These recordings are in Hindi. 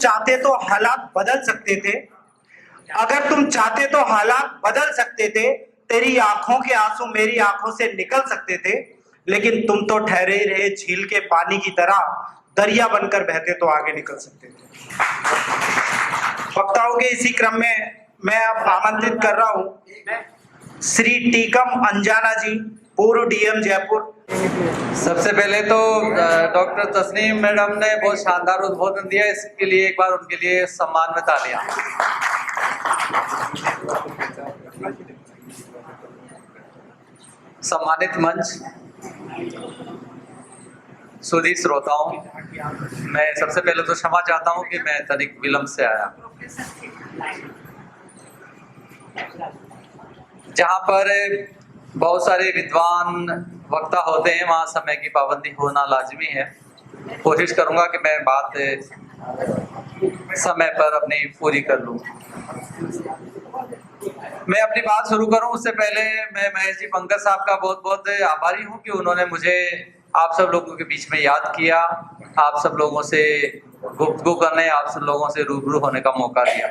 चाहते तो हालात बदल सकते थे, अगर तुम चाहते तो हालात बदल सकते थे, तेरी आंखों के आंसू मेरी आंखों से निकल सकते थे, लेकिन तुम तो ठहरे ही रहे झील के पानी की तरह, दरिया बनकर बहते तो आगे निकल सकते थे। वक्ताओं के इसी क्रम में मैं अब आमंत्रित कर रहा हूं श्री टीकम अंजाना जी, पूर्व डीएम जयपुर। सबसे पहले तो डॉक्टर तस्नीम मैडम ने बहुत शानदार उद्बोधन दिया, इसके लिए एक बार उनके लिए सम्मान में तालियां। सम्मानित मंच, सुधी श्रोताओं, मैं सबसे पहले तो क्षमा चाहता हूं कि मैं तनिक विलंब से आया। जहां पर बहुत सारे विद्वान वक्ता होते हैं वहां समय की पाबंदी होना लाजमी है। कोशिश करूंगा कि मैं बात समय पर अपनी पूरी कर लूं। मैं अपनी बात शुरू करूं उससे पहले मैं महेश जी पंकज साहब का बहुत बहुत आभारी हूं कि उन्होंने मुझे आप सब लोगों के बीच में याद किया, आप सब लोगों से गुफ्तगू करने, आप सब लोगों से रूबरू होने का मौका दिया।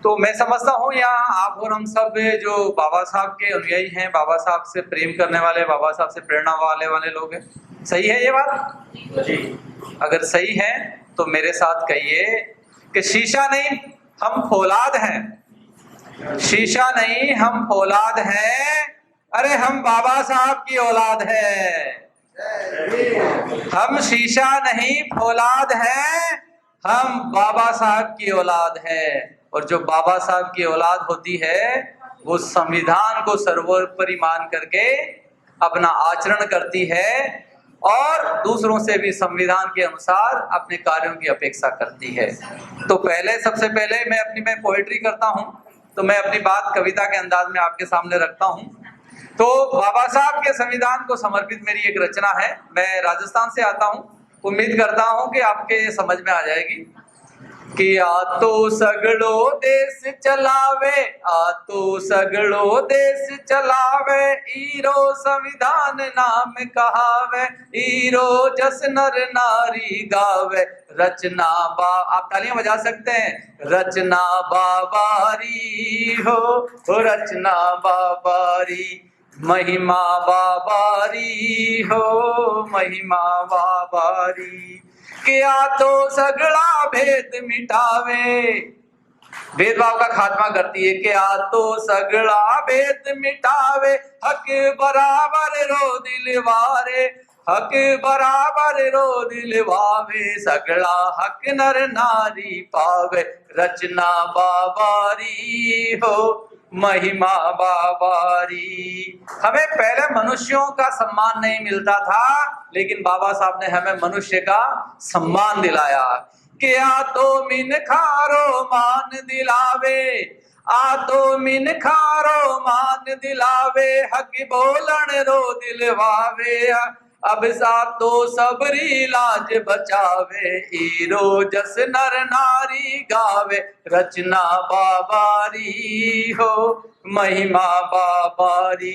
तो मैं समझता हूँ यहाँ आप और हम सब जो बाबा साहब के अनुयायी हैं, बाबा साहब से प्रेम करने वाले, बाबा साहब से प्रेरणा वाले लोग हैं। सही है ये बात जी? अगर सही है तो मेरे साथ कहिए कि शीशा नहीं हम फौलाद हैं, शीशा नहीं हम फौलाद हैं, अरे हम बाबा साहब की औलाद है। हम शीशा नहीं फौलाद हैं, हम बाबा साहब की औलाद है। और जो बाबा साहब की औलाद होती है वो संविधान को सर्वोपरि मान करके अपना आचरण करती है और दूसरों से भी संविधान के अनुसार अपने कार्यों की अपेक्षा करती है। तो सबसे पहले मैं पोएट्री करता हूं, तो मैं अपनी बात कविता के अंदाज में आपके सामने रखता हूं। तो बाबा साहब के संविधान को समर्पित मेरी एक रचना है। मैं राजस्थान से आता हूं, उम्मीद करता हूं कि आपके समझ में आ जाएगी। कि आ तो सगड़ो देश चलावे, आ तो सगड़ो देश चलावे, ईरो संविधान नाम कहावे, ईरो जस नर नारी गावे, रचना आप तालियां बजा सकते हैं। रचना बाबारी हो रचना बाबारी, महिमा बाबारी हो महिमा बाबारी, क्या तो सगड़ा भेद मिटावे, भेदभाव का खात्मा करती है। क्या तो सगड़ा भेद मिटावे, हक बराबर रो दिलवारे, हक बराबर रो दिलवावे, सगड़ा हक नर नारी पावे, रचना बाबारी हो महिमा बाबारी। हमें पहले मनुष्यों का सम्मान नहीं मिलता था, लेकिन बाबा साहब ने हमें मनुष्य का सम्मान दिलाया। क्या तो मिन खारो मान दिलावे, आ तो मिन खारो मान दिलावे, हक बोलन रो दिलवावे, अब सा तो सबरी लाज बचावे, ईरो जस नर नारी गावे, रचना बाबारी हो महिमा बाबारी।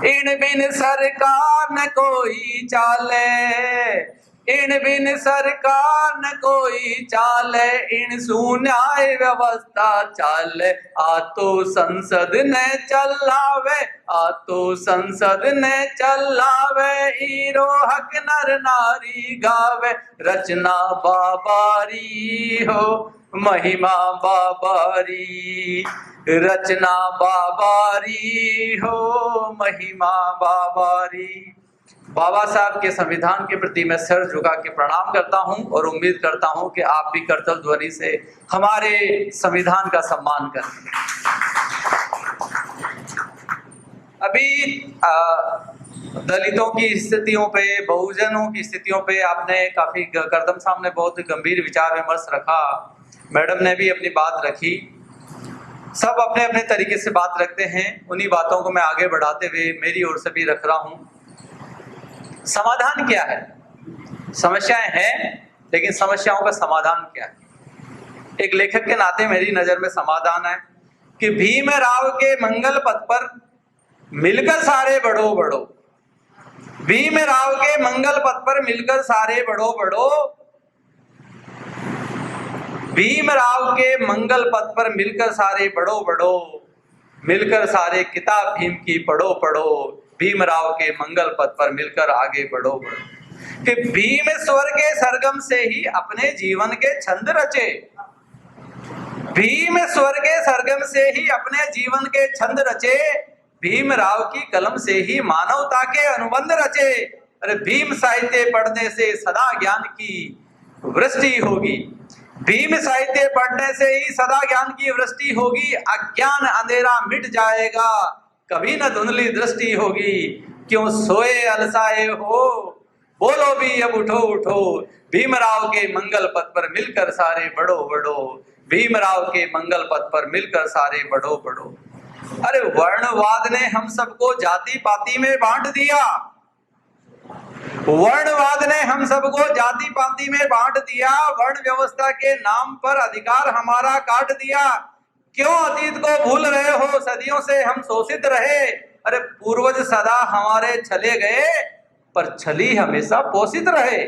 इन बिन सरकार न कोई चाले, इन बिन सरकार न कोई चाले, इन सुन्याय व्यवस्था चाले, आ तो संसद ने चलावे, आ तो संसद ने चलावे, ईरो हक नर नारी गावे, रचना बाबारी हो महिमा बाबारी, रचना बाबारी हो महिमा बाबारी। बाबा साहब के संविधान के प्रति मैं सर झुका के प्रणाम करता हूं और उम्मीद करता हूं कि आप भी करतल ध्वनि से हमारे संविधान का सम्मान करें। अभी दलितों की स्थितियों पे, बहुजनों की स्थितियों पे आपने काफी, करदम साहब ने बहुत गंभीर विचार विमर्श रखा, मैडम ने भी अपनी बात रखी। सब अपने अपने तरीके से बात रखते हैं, उन्हीं बातों को मैं आगे बढ़ाते हुए मेरी ओर से भी रख रहा हूं। समाधान क्या है? समस्याएं हैं, लेकिन समस्याओं का समाधान क्या है? एक लेखक के नाते मेरी नजर में समाधान है कि भीम राव के मंगल पथ पर मिलकर सारे बढ़ो बढ़ो, भीम राव के मंगल पथ पर मिलकर सारे बढ़ो बढ़ो, भीमराव के मंगल पथ पर मिलकर सारे बढ़ो बढ़ो, मिलकर सारे किताब भीम की पढ़ो पढ़ो, भीमराव के मंगल पथ पर मिलकर आगे बढ़ो बढ़ो। कि भीम स्वर के सरगम से ही अपने जीवन के छंद रचे, भीम स्वर के सरगम से ही अपने जीवन के छंद रचे, भीमराव की कलम से ही मानवता के अनुबंध रचे। अरे भीम साहित्य पढ़ने से सदा ज्ञान की वृष्टि होगी, भीम साहित्य पढ़ने से ही सदा ज्ञान की वृष्टि होगी, अज्ञान अंधेरा मिट जाएगा, कभी न धुंधली दृष्टि होगी। क्यों सोए अलसाए हो, बोलो भी अब उठो उठो, भीमराव के मंगल पथ पर मिलकर सारे बढ़ो बढ़ो, भीमराव के मंगल पथ पर मिलकर सारे बढ़ो बढ़ो। अरे वर्णवाद ने हम सबको जाति पाति में बांट दिया, वर्णवाद ने हम सबको जाति पाति में बांट दिया, वर्ण व्यवस्था के नाम पर अधिकार हमारा काट दिया। क्यों अतीत को भूल रहे हो, सदियों से हम शोषित रहे। अरे पूर्वज सदा हमारे छले गए, पर छली हमेशा पोषित रहे,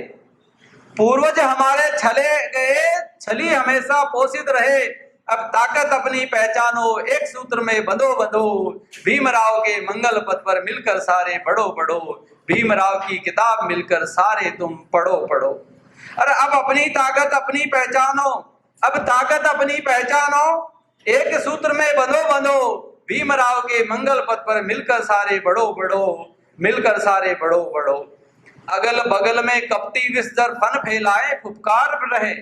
पूर्वज हमारे छले गए, छली हमेशा पोषित रहे। अब ताकत अपनी पहचानो, एक सूत्र में बंधो बंधो, भीमराव के मंगल पथ पर मिलकर सारे बढ़ो बढ़ो, भीमराव की किताब मिलकर सारे तुम पढ़ो पढ़ो। अरे अब अपनी ताकत अपनी पहचानो, अब ताकत अपनी पहचानो, एक सूत्र में बंधो बंधो, भीमराव के मंगल पथ पर मिलकर सारे बढ़ो बढ़ो, मिलकर सारे बढ़ो बढ़ो। अगल बगल में कपटी विस्तर फन फैलाए फुफकार रहे,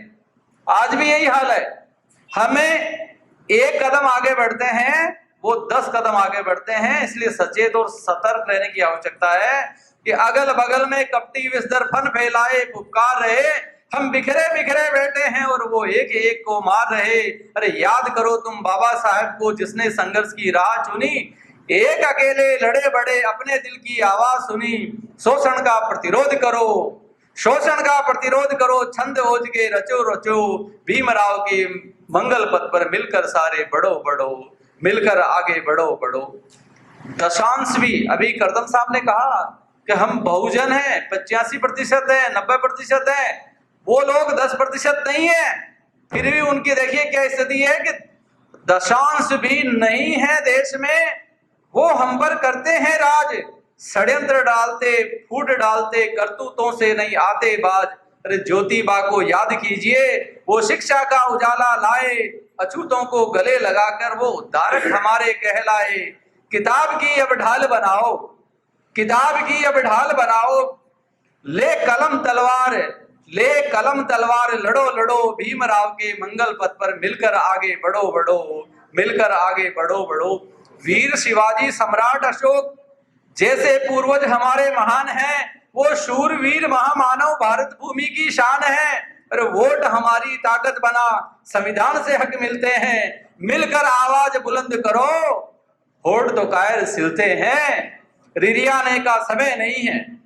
आज भी यही हाल है। हमें एक कदम आगे बढ़ते हैं, वो 10 कदम आगे बढ़ते हैं, इसलिए सचेत और सतर्क रहने की आवश्यकता है कि अगल बगल में कपटी विस्तर फन फैलाए फुफकार रहे, हम बिखरे बिखरे बैठे हैं और वो एक एक को मार रहे। अरे याद करो तुम बाबा साहेब को जिसने संघर्ष की राह चुनी, एक अकेले लड़े बड़े अपने दिल की आवाज सुनी। शोषण का प्रतिरोध करो, शोषण का प्रतिरोध करो, छंद ओज के रचो रचो, भीमराव के मंगल पथ पर मिलकर सारे बढ़ो बढ़ो, मिलकर आगे बढ़ो बढ़ो। दशांश भी अभी करदम साहब ने कहा कि हम बहुजन हैं, 85% है, 90% है, वो लोग 10% नहीं है। फिर भी उनकी देखिए क्या स्थिति है कि दशांश भी नहीं है देश में, वो हम पर करते हैं राज, षड्यंत्र डालते फूट डालते, करतूतों से नहीं आते बाज। अरे ज्योतिबा को याद कीजिए, वो शिक्षा का उजाला लाए, अछूतों को गले लगाकर वो उद्धारक हमारे कहलाए। किताब की अब ढाल बनाओ, किताब की अब ढाल बनाओ, ले कलम तलवार, ले कलम तलवार, लड़ो लड़ो, भीमराव के मंगल पथ पर मिलकर आगे बढ़ो बढ़ो, मिलकर आगे बढ़ो बढ़ो। वीर शिवाजी, सम्राट अशोक जैसे पूर्वज हमारे महान हैं, वो शूरवीर महामानव भारत भूमि की शान है। अरे वोट हमारी ताकत बना, संविधान से हक मिलते हैं, मिलकर आवाज बुलंद करो, होठ तो कायर सिलते हैं, रिरियाने का समय नहीं है,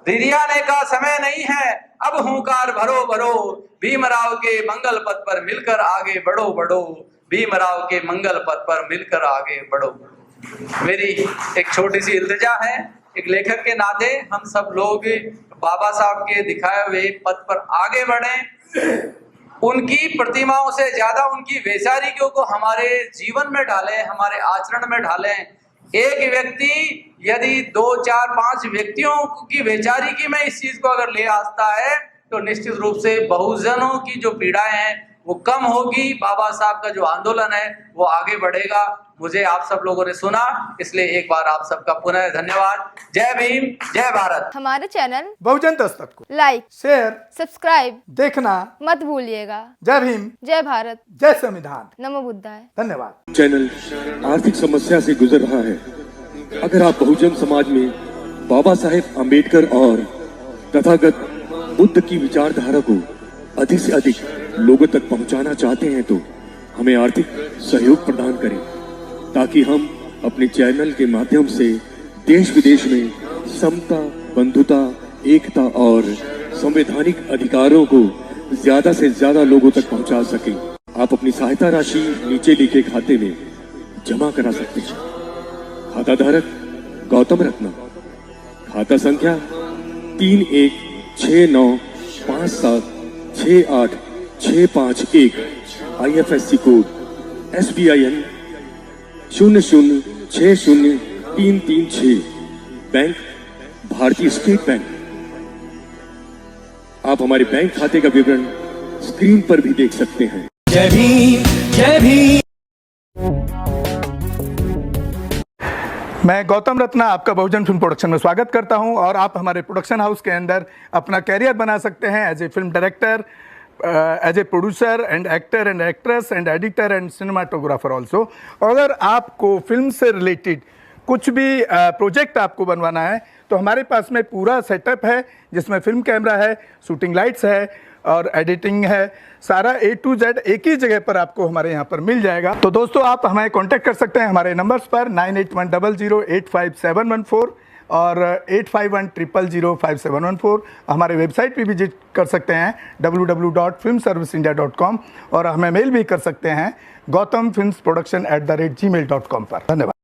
रिरियाने का समय नहीं है, अब हुंकार भरो भरो, भीमराव के मंगल पथ पर मिलकर आगे बढ़ो बढ़ो, भीमराव के मंगल पथ पर मिलकर आगे बढ़ो बढ़ो। मेरी एक छोटी सी इल्तिजा है, एक लेखक के नाते हम सब लोग बाबा साहब के दिखाए हुए पथ पर आगे बढ़ें, उनकी प्रतिमाओं से ज्यादा उनकी वैचारिकों को हमारे जीवन में डालें, हमारे आचरण में डालें। एक व्यक्ति यदि 2, 4, 5 व्यक्तियों की वैचारिकी में इस चीज को अगर ले आता है तो निश्चित रूप से बहुजनों की जो पीड़ाएं हैं वो कम होगी, बाबा साहब का जो आंदोलन है वो आगे बढ़ेगा। मुझे आप सब लोगों ने सुना, इसलिए एक बार आप सबका पुनः धन्यवाद। जय भीम, जय भारत। हमारे चैनल बहुजन दस्तक को लाइक, शेयर, सब्सक्राइब देखना मत भूलिएगा। जय भीम, जय भारत, जय संविधान, नमो बुद्धाय। धन्यवाद। चैनल आर्थिक समस्या से गुजर रहा है। अगर आप बहुजन समाज में बाबा साहेब आम्बेडकर और तथागत बुद्ध की विचारधारा को अधिक से अधिक लोगों तक पहुंचाना चाहते हैं तो हमें आर्थिक सहयोग प्रदान करें, ताकि हम अपने चैनल के माध्यम से देश विदेश में समता, बंधुता, एकता और संवैधानिक अधिकारों को ज्यादा से ज्यादा लोगों तक पहुंचा सकें। आप अपनी सहायता राशि नीचे लिखे खाते में जमा करा सकते हैं। खाता धारक गौतम रत्ना, खाता संख्या 316957686551। IFSC कोड SBIN 00603336, बैंक भारतीय स्टेट बैंक। आप हमारे बैंक खाते का विवरण स्क्रीन पर भी देख सकते हैं। जय भीम, जय भीम। मैं गौतम रत्ना आपका बहुजन फिल्म प्रोडक्शन में स्वागत करता हूं और आप हमारे प्रोडक्शन हाउस के अंदर अपना कैरियर बना सकते हैं as a film director, as a producer and actor and actress and editor and cinematographer also. अगर आपको फिल्म से रिलेटेड कुछ भी प्रोजेक्ट आपको बनवाना है तो हमारे पास में पूरा सेटअप है, जिसमें फिल्म कैमरा है, शूटिंग लाइट्स है और एडिटिंग है। सारा A to Z एक ही जगह पर आपको हमारे यहाँ पर मिल जाएगा। तो दोस्तों आप हमें कांटेक्ट कर सकते हैं हमारे नंबर्स पर 9810085714 और 8510005714। हमारे वेबसाइट पे विजिट कर सकते हैं www.filmserviceindia.com और हमें मेल भी कर सकते हैं gautamfilmsproduction@gmail.com पर। धन्यवाद।